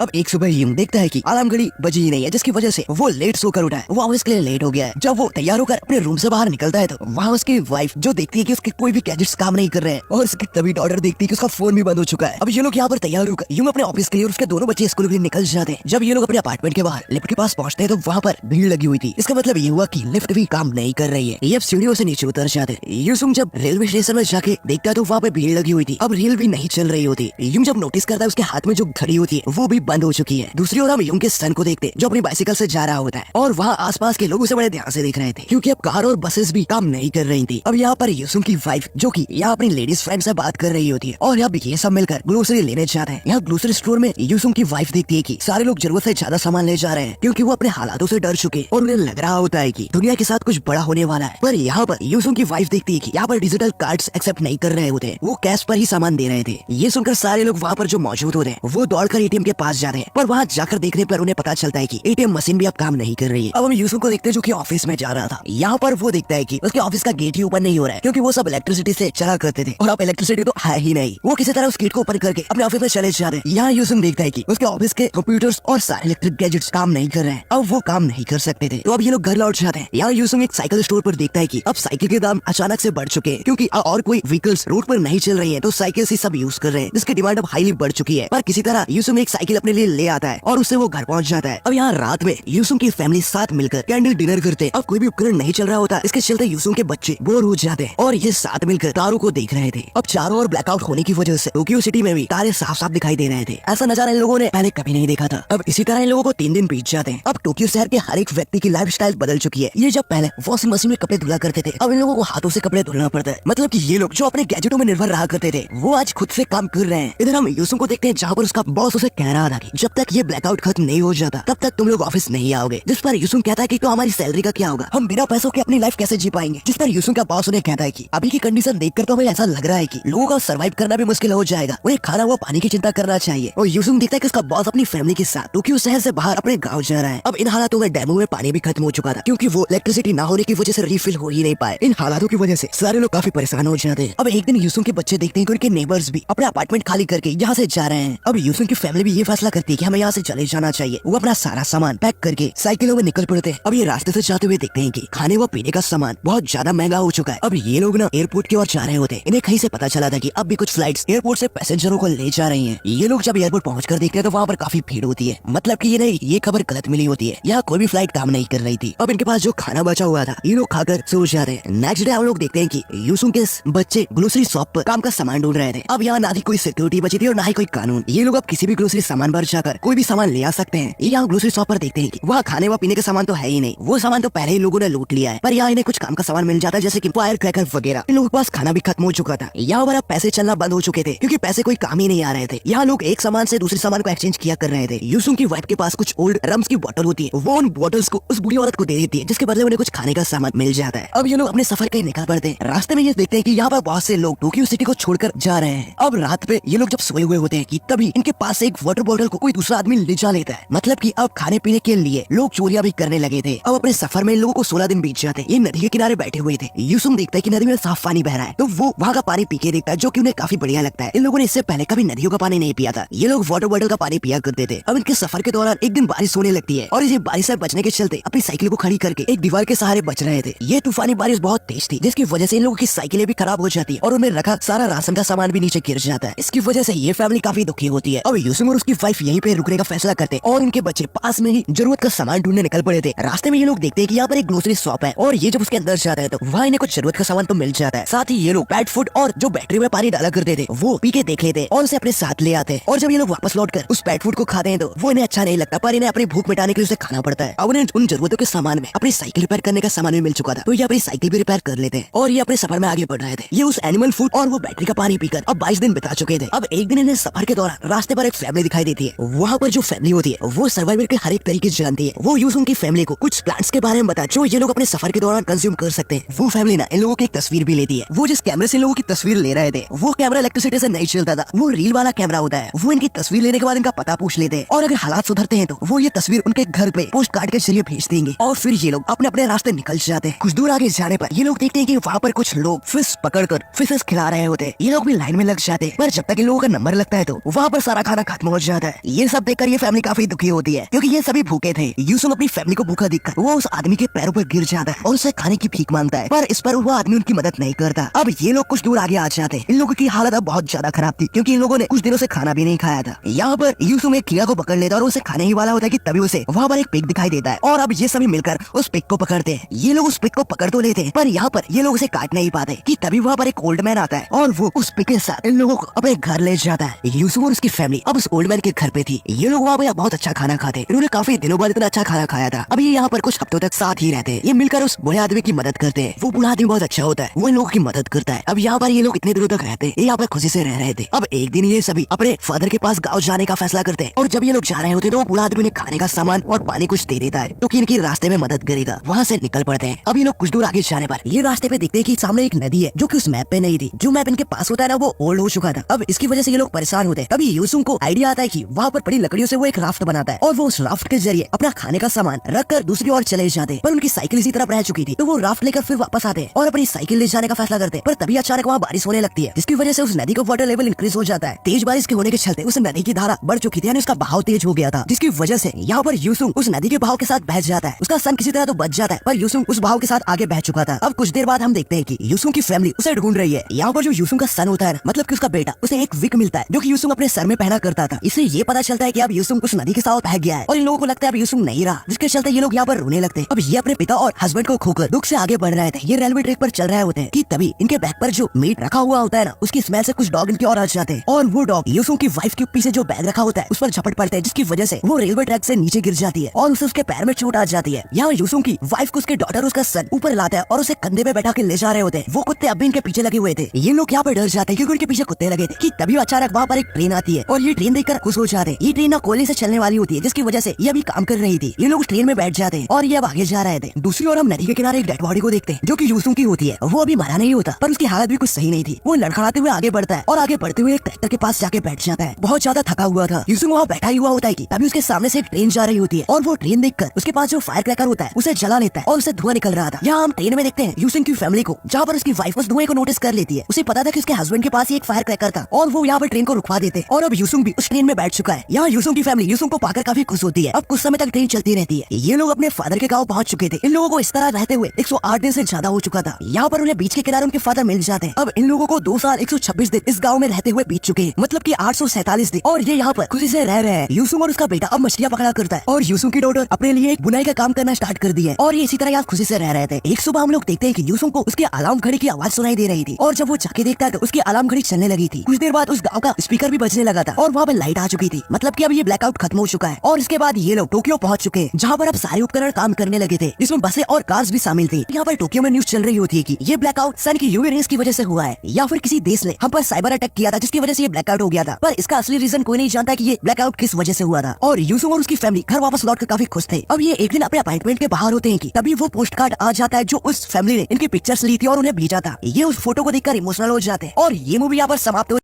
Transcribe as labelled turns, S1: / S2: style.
S1: अब एक सुबह यूं देखता है कि अलार्म घड़ी बजी ही नहीं है, जिसकी वजह से वो लेट सोकर उठा है। वो ऑफिस के लिए लेट हो गया है। जब वो तैयार होकर अपने रूम से बाहर निकलता है तो वहाँ उसकी वाइफ जो देखती है कि उसके कोई भी गैजेट्स काम नहीं कर रहे हैं, और उसकी तभी डॉटर देखती है कि उसका फोन भी बंद हो चुका है। अब ये लोग यहाँ पर तैयार होकर यूं अपने ऑफिस के लिए और उसके दोनों बच्चे स्कूल भी निकल जाते हैं। जब ये लोग अपने अपार्टमेंट के बाहर लिफ्ट के पास पहुंचते हैं तो वहाँ पर भीड़ लगी हुई थी। इसका मतलब ये हुआ कि लिफ्ट भी काम नहीं कर रही है। ये अब सीढ़ियों से नीचे उतर जाते हैं। यूसुंग जब रेलवे स्टेशन में जाके देखता है तो वहाँ पे भीड़ लगी हुई थी। अब रेल भी नहीं चल रही होती। यूं जब नोटिस करता है उसके हाथ में जो घड़ी होती है वो भी बंद हो चुकी है। दूसरी ओर हम यूं के सन को देखते जो अपनी बाइसिकल से जा रहा होता है, और वहाँ आसपास के लोग उसे बड़े ध्यान से देख रहे थे क्योंकि अब कार और बसेस भी काम नहीं कर रही थी। अब यहाँ पर यूसुंग की वाइफ जो कि यहाँ अपनी लेडीज फ्रेंड से बात कर रही होती है, और अब ये सब मिलकर ग्रोसरी लेने जाते हैं। यहाँ ग्रोसरी स्टोर में यूसुंग की वाइफ देखती है कि सारे लोग जरूरत से ज्यादा सामान ले जा रहे हैं क्योंकि वो अपने हालातों से डर चुके और उन्हें लग रहा होता है कि दुनिया के साथ कुछ बड़ा होने वाला है। पर यहाँ पर यूसुंग की वाइफ देखती है कि यहाँ पर डिजिटल कार्ड्स एक्सेप्ट नहीं कर रहे होते, वो कैश पर ही सामान दे रहे थे। ये सुनकर सारे लोग वहाँ पर जो मौजूद होते हैं वो दौड़कर एटीएम के पास जाते हैं, पर वहाँ जाकर देखने पर उन्हें पता चलता है कि एटीएम मशीन भी अब काम नहीं कर रही है। अब हम यूसुंग को देखते हैं जो कि ऑफिस में जा रहा था। यहाँ पर वो देखता है कि उसके ऑफिस का गेट ही ओपन नहीं हो रहा है क्योंकि वो सब इलेक्ट्रिसिटी से चला करते थे, और अब इलेक्ट्रिसिटी तो है ही नहीं। वो किसी तरह उस गेट को ओपन करके अपने ऑफिस में चले जाते हैं। यहाँ यूसुंग देखता है कि उसके ऑफिस के कंप्यूटर्स और सारे इलेक्ट्रिक गैजेट्स काम नहीं कर रहे हैं। अब वो काम नहीं कर सकते थे, तो अब ये लोग घर लौट जाते हैं। यहाँ यूसुंग एक साइकिल स्टोर पर देखता है कि अब साइकिल के दाम अचानक से बढ़ चुके हैं क्योंकि और कोई व्हीकल्स रोड पर नहीं चल रही है, तो साइकिल से सब यूज कर रहे हैं, जिसकी डिमांड अब हाईली बढ़ चुकी है। पर किसी तरह यूसुंग एक साइकिल अपने लिए ले आता है और उससे वो घर पहुंच जाता है। अब यहाँ रात में यूसुंग की फैमिली साथ मिलकर कैंडल डिनर करते हैं। अब कोई भी उपकरण नहीं चल रहा होता, इसके चलते यूसुंग के बच्चे बोर हो जाते हैं और ये साथ मिलकर तारों को देख रहे थे। अब चारों ओर ब्लैकआउट होने की वजह से टोक्यो सिटी में भी तारे साफ साफ दिखाई दे रहे थे। ऐसा नजारा इन लोगों ने पहले कभी नहीं देखा था। अब इसी तरह इन लोगों को 3 दिन बीत जाते हैं। अब टोक्यो शहर के हर एक व्यक्ति की लाइफस्टाइल बदल चुकी है। ये जब पहले वॉशिंग मशीन में कपड़े धुला करते थे, अब इन लोगों को हाथों से कपड़े धुलना पड़ता है। मतलब कि ये लोग जो अपने गैजेटों में निर्भर रहा करते थे वो आज खुद से काम कर रहे हैं। इधर हम यूसुंग को देखते हैं जहाँ पर उसका बॉस उसे कह रहा था कि जब तक ये ब्लैकआउट खत्म नहीं हो जाता तब तक तुम लोग ऑफिस नहीं आओगे। जिस पर यूसुंग कहता है कि तो हमारी सैलरी का क्या होगा, हम बिना पैसों के अपनी लाइफ कैसे जी पाएंगे। जिस पर यूसुंग का बॉस उन्हें कहता है कि अभी की कंडीशन देखकर तो हमें ऐसा लग रहा है कि लोगों का सर्वाइव करना भी मुश्किल हो जाएगा, उन्हें खाना व पानी की चिंता करना चाहिए। और यूसुंग देखता है कि उसका बॉस अपनी फैमिली के साथ टोक्यो शहर से बाहर अपने गाँव जा रहा है। अब इन हालातों में डैमों में पानी भी खत्म हो चुका था क्योंकि वो इलेक्ट्रिसिटी न होने की वजह से रिफिल हो ही नहीं पाए। इन हालातों की वजह से सारे लोग काफी परेशान हो जाते हैं। अब एक दिन यूसुंग के बच्चे देखते हैं कि उनके नेबर्स भी अपना अपार्टमेंट खाली करके यहाँ से जा रहे हैं। अब यूसुंग की फैमिली भी ये फैसला करती है कि हमें यहाँ से चले जाना चाहिए। वो अपना सारा सामान पैक करके साइकिलों में निकल पड़ते हैं। अब ये रास्ते से जाते हुए देखते हैं कि खाने व पीने का सामान बहुत ज्यादा महंगा हो चुका है। अब ये लोग ना एयरपोर्ट की ओर जा रहे होते हैं। इन्हें कहीं से पता चला था कि अब भी कुछ फ्लाइट्स एयरपोर्ट से पैसेंजरों को ले जा रही हैं। ये लोग जब एयरपोर्ट पहुंचकर देखते हैं तो वहाँ पर काफी भीड़ होती है। मतलब कि ये खबर गलत मिली होती है, यहाँ कोई भी फ्लाइट काम नहीं कर रही थी। अब इनके पास जो खाना बचा हुआ था ये लोग खाकर सो जाते हैं। नेक्स्ट डे हम लोग देखते हैं कि यूसुंग के बच्चे ग्रोसरी शॉप पर काम का सामान ढूंढ रहे थे। अब यहाँ ना ही कोई सिक्योरिटी बची थी और ना ही कोई कानून। ये लोग अब किसी भी ग्रोसरी सामान पर जाकर कोई भी सामान ले आ सकते हैं। यहाँ ग्रोसरी शॉप पर देखते हैं कि वहाँ खाने व पीने का सामान तो है ही नहीं, वो सामान तो पहले ही लोगों ने लूट लिया है। पर यहाँ इन्हें कुछ काम का सामान मिल जाता है जैसे कि फायर क्रैकर वगैरह। इन लोगों के पास खाना भी खत्म हो चुका था। यहाँ पर अब पैसे चलना बंद हो चुके थे क्योंकि पैसे कोई काम ही नहीं आ रहे थे। यहाँ लोग एक सामान से दूसरे सामान को एक्सचेंज किया कर रहे थे। यूसुंग की वाइफ के पास कुछ ओल्ड रम्स की बोतल होती है, वो उन बोतल्स को उस बूढ़ी औरत को दे देती है जिसके बदले उन्हें कुछ खाने का सामान मिल जाता है। अब ये लोग अपने सफर के निकल पड़ते हैं। रास्ते में ये देखते हैं कि यहाँ पर बहुत से लोग टोक्यो सिटी को छोड़कर जा रहे हैं। अब रात पे ये लोग जब सोए हुए होते हैं कि तभी इनके पास से एक वाटर बोतल को कोई दूसरा आदमी ले जा लेता है। मतलब कि अब खाने पीने के लिए लोग चोरियां भी करने लगे थे। अब अपने सफर में इन लोगों को 16 दिन बीत जाते हैं। ये नदी के किनारे बैठे हुए थे। यूसुंग देखता है कि नदी में साफ पानी बह रहा है, तो वो वहाँ का पानी पी के देखता है जो कि उन्हें काफी बढ़िया लगता है। इन लोगों ने इससे पहले कभी नदियों का पानी नहीं पिया था। ये लोग वाटर बॉटल का पानी पिया करते थे। अब इनके सफर के दौरान एक दिन बारिश होने लगती है और इसी बारिश से बचने के चलते अपनी साइकिल को खड़ी करके एक दीवार के सहारे बच रहे थे। ये तूफानी बारिश बहुत तेज थी जिसकी वजह से इन लोगों की साइकिलें भी खराब हो जाती है और उनमें रखा सारा राशन का सामान भी नीचे गिर जाता है। इसकी वजह से ये फैमिली काफी दुखी होती है। अब यूसुंग और उसकी वाइफ यहीं पे रुकने का फैसला करते हैं और इनके बच्चे पास में ही जरूरत का सामान ढूंढने निकल पड़े थे। रास्ते में ये लोग देखते हैं कि यहाँ पर एक ग्रोसरी शॉप है और ये जब उसके अंदर जाता है तो वहाँ इन्हें कुछ जरूरत का सामान तो मिल जाता है। साथ ही ये लोग पेट फूड और जो बैटरी में पानी डाला करते थे वो पी के देख लेते हैं और उसे अपने साथ ले आते हैं। और जब ये लोग वापस लौटकर उस पेट फूड को खाते हैं तो वो इन्हें अच्छा नहीं लगता, पर इन्हें अपनी भूख मिटाने के लिए उसे खाना पड़ता है। अब उन्हें उन जरूरतों के सामान में अपनी साइकिल रिपेयर करने का सामान भी मिल चुका था, तो ये अपनी साइकिल भी रिपेयर कर लेते हैं और ये अपने सफर में आगे बढ़ रहे थे। ये उस एनिमल फूड और वो बैटरी का पानी पीकर अब 22 दिन बिता चुके थे। अब एक दिन इन्हें सफर के दौरान रास्ते पर एक फैमिली दिखाई देती है। वहाँ पर जो फैमिली होती है वो सर्वाइवल के हर एक तरीके से जानती है। वो यूसुंग की फैमिली को कुछ प्लांट्स के बारे में बता जो ये लोग अपने सफर के दौरान कंज्यूम कर सकते हैं। वो फैमिली ना इन लोगों की एक तस्वीर भी लेती है। वो जिस कैमरे से इन लोगों की तस्वीर ले रहे थे वो कैमरा इलेक्ट्रिसिटी से नहीं चलता था, वो रील वाला कैमरा होता है। वो इनकी तस्वीर लेने के बाद इनका पता पूछ लेते हैं और अगर हालात सुधरते हैं तो वो ये तस्वीर उनके घर पे पोस्ट कार्ड के जरिए भेज देंगे और फिर ये लोग अपने अपने रास्ते निकल जाते हैं। कुछ दूर आगे जाने पर ये लोग देखते हैं कि वहाँ पर कुछ लोग फिश पकड़कर फिशेस खिला रहे होते हैं। ये लोग भी लाइन में लग जाते हैं, पर जब तक इन लोगों का नंबर लगता है तो वहाँ पर सारा खाना खत्म हो जाता है। है। ये सब देखकर ये फैमिली काफी दुखी होती है क्योंकि ये सभी भूखे थे। यूसुफ अपनी फैमिली को भूखा देखकर वो उस आदमी के पैरों पर गिर जाता है और उसे खाने की भीख मांगता है, पर इस पर वो आदमी उनकी मदद नहीं करता। अब ये लोग कुछ दूर आगे आ जाते हैं। इन लोगों की हालत अब बहुत ज्यादा खराब थी क्योंकि इन लोगों ने कुछ दिनों से खाना भी नहीं खाया था। यहाँ पर यूसुफ एक कीड़ा को पकड़ लेता है और उसे खाने ही वाला होता है कि तभी उसे वहाँ पर एक पिग दिखाई देता है और अब ये सभी मिलकर उस पिग को पकड़ते हैं। ये लोग उस पिग को पकड़ तो लेते हैं पर यहाँ पर ये लोग उसे काट नहीं पाते कि तभी वहाँ पर एक ओल्ड मैन आता है और वो उस पिग के साथ इन लोगों को अपने घर ले जाता है। यूसुफ और उसकी फैमिली अब उस ओल्ड मैन के घर पे थी। ये लोग वहाँ पे बहुत अच्छा खाना खाते। इन्होंने काफी दिनों बाद इतना अच्छा खाना खाया था। अब ये यहाँ पर कुछ हफ्तों तक साथ ही रहते हैं। ये मिलकर उस बूढ़े आदमी की मदद करते हैं। वो बूढ़ा आदमी बहुत अच्छा होता है, वो इन लोगों की मदद करता है। अब यहाँ पर ये लोग इतने दिनों तक रहते, ये यहाँ पर खुशी से रह रहे थे। अब एक दिन ये सभी अपने फादर के पास गाँव जाने का फैसला करते हैं और जब ये लोग जा रहे होते तो वो बूढ़ा आदमी ने खाने का सामान और पानी कुछ दे देता है तो कि इनकी रास्ते में मदद करेगा। वहाँ से निकल पड़ते हैं। अब ये लोग कुछ दूर आगे जाने पर ये रास्ते पे दिखते हैं कि सामने एक नदी है जो कि उस मैप पे नहीं थी। जो मैप इनके पास होता है ना वो ओल्ड हो चुका था। अब इसकी वजह से ये लोग परेशान होते हैं। तभी यूसुफ को आइडिया आता है कि वहाँ पर बड़ी लकड़ियों से वो एक राफ्ट बनाता है और वो उस राफ्ट के जरिए अपना खाने का सामान रख कर दूसरी ओर चले जाते हैं। पर उनकी साइकिल इसी तरफ रह चुकी थी तो वो राफ्ट लेकर फिर वापस आते हैं और अपनी साइकिल ले जाने का फैसला करते हैं। पर तभी अचानक वहाँ बारिश होने लगती है जिसकी वजह से उस नदी का वाटर लेवल इंक्रीज हो जाता है। तेज बारिश के होने के चलते उस नदी की धारा बढ़ चुकी थी यानी उसका बहाव तेज हो गया था, जिसकी वजह से यहाँ पर यूसुफ उस नदी के बहाव के साथ बह जाता है। उसका सन किसी तरह तो बच जाता है पर यूसुफ उस बहाव के साथ आगे बह चुका था। अब कुछ देर बाद हम देखते हैं कि यूसुफ की फैमिली उसे ढूंढ रही है। यहाँ पर जो यूसुफ का सन होता है मतलब कि उसका बेटा, उसे एक विक मिलता है जो कि यूसुफ अपने सर में पहना करता था। इससे ये पता चलता है कि अब यूसुफ उस नदी के साथ बह गया है और इन लोगों को लगता है अब यूसुफ नहीं रहा, जिसके चलते ये लोग यहाँ पर रोने लगते हैं। अब ये अपने पिता और हस्बैंड को खोकर दुख से आगे बढ़ रहे थे। ये रेलवे ट्रैक पर चल रहे होते हैं कि तभी इनके बैग पर जो मीट रखा हुआ होता है ना उसकी स्मेल से कुछ डॉग इनकी ओर आ जाते हैं और वो डॉग यूसुफ की वाइफ के पीछे जो बैग रखा होता है उस पर झपट पड़ते हैं, जिसकी वजह से वो रेलवे ट्रैक से नीचे गिर जाती है और उसे उसके पैर में चोट आ जाती है। यहाँ यूसुफ की वाइफ को उसके डॉटर उसका सन ऊपर लाता है और उसे कंधे पे बैठा के ले जा रहे होते हैं। वो कुत्ते अब भी इनके पीछे लगे हुए थे। ये लोग यहाँ पर डर जाते हैं क्योंकि उनके पीछे कुत्ते लगे थे कि तभी अचानक वहाँ पर एक ट्रेन आती है और ये ट्रेन देखकर खुश हो जाते हैं। ये ट्रेन ना कोयले से चलने वाली होती है जिसकी वजह से ये अभी काम कर रही थी। ये लोग उस ट्रेन में बैठ जाते हैं और ये अब आगे जा रहे थे। दूसरी ओर हम नदी के किनारे एक डेड बॉडी को देखते हैं जो कि यूसुफ की होती है। वो अभी मरा नहीं होता पर उसकी हालत भी कुछ सही नहीं थी। वो लड़खड़ाते हुए आगे बढ़ता है और आगे बढ़ते हुए एक ट्रैक्टर के पास जाके बैठ जाता है। बहुत ज्यादा थका हुआ था। यूसुफ वहाँ बैठा ही हुआ होता है कि तभी उसके सामने से एक ट्रेन जा रही होती है और वो ट्रेन देखकर उसके पास जो फायर क्रैकर होता है उसे जला लेता है और उसे धुआं निकल रहा था। यहाँ हम ट्रेन में देखते हैं यूसुफ की फैमिली को जहाँ पर उसकी वाइफ उस धुएं को नोटिस कर लेती है। उसे पता था कि उसके हस्बैंड के पास ही एक फायर क्रैकर था और वो यहाँ पर ट्रेन को रुकवा देते और अब यूसुफ भी उस ट्रेन में बैठ चुका है। यहाँ यूसुफ की फैमिली यूसुफ को पाकर काफी खुश होती है। अब कुछ समय तक ट्रेन चलती रहती है। ये लोग अपने फादर के गाँव पहुंच चुके थे। इन लोगों को इस तरह रहते हुए 108 दिन से ज्यादा हो चुका था। यहाँ पर उन्हें बीच के किनारे उनके फादर मिल जाते हैं। अब इन लोगों को 2 साल 126 दिन इस गाँव में रहते हुए बीत चुके हैं, मतलब की 847 दिन, और ये यहाँ पर खुशी से रह रहे हैं। यूसुफ और उसका बेटा अब मछलियाँ पकड़ा करता है और यूसुफ की डॉटर अपने लिए एक बुनाई का काम करना स्टार्ट कर दिया है और ये इसी तरह यहाँ खुशी से रह रहे थे। एक सुबह हम लोग देखते हैं कि यूसुफ को उसके अलार्म घड़ी की आवाज सुनाई दे रही थी और जब वो जाके देखता है तो उसकी अलार्म घड़ी चलने लगी थी। कुछ देर बाद उस गाँव का स्पीकर भी बजने लगा था और वहाँ पर लाइट आ चुकी थी, मतलब कि अब ये ब्लैकआउट खत्म हो चुका है। और इसके बाद ये लोग टोक्यो पहुंच चुके हैं जहाँ पर अब सारे उपकरण काम करने लगे थे, जिसमें बसें और कार्स भी शामिल थी। यहाँ पर टोक्यो में न्यूज चल रही होती है कि ये ब्लैकआउट सन की यूवी रेस की वजह से हुआ है या फिर किसी देश ने हम पर साइबर अटैक किया था जिसकी वजह से ये ब्लैकआउट हो गया था। पर इसका असली रीजन कोई नहीं जानता कि ये ब्लैकआउट किस वजह से हुआ था। और यूसुफ और उसकी फैमिली घर वापस लौटकर काफी खुश थे। अब ये एक दिन अपने अपार्टमेंट के बाहर होते हैं कि तभी वो पोस्ट कार्ड आ जाता है जो उस फैमिली ने इनकी पिक्चर्स ली थी और उन्हें भेजा था। ये उस फोटो को देखकर इमोशनल हो जाते हैं और ये मूवी यहाँ पर समाप्त हो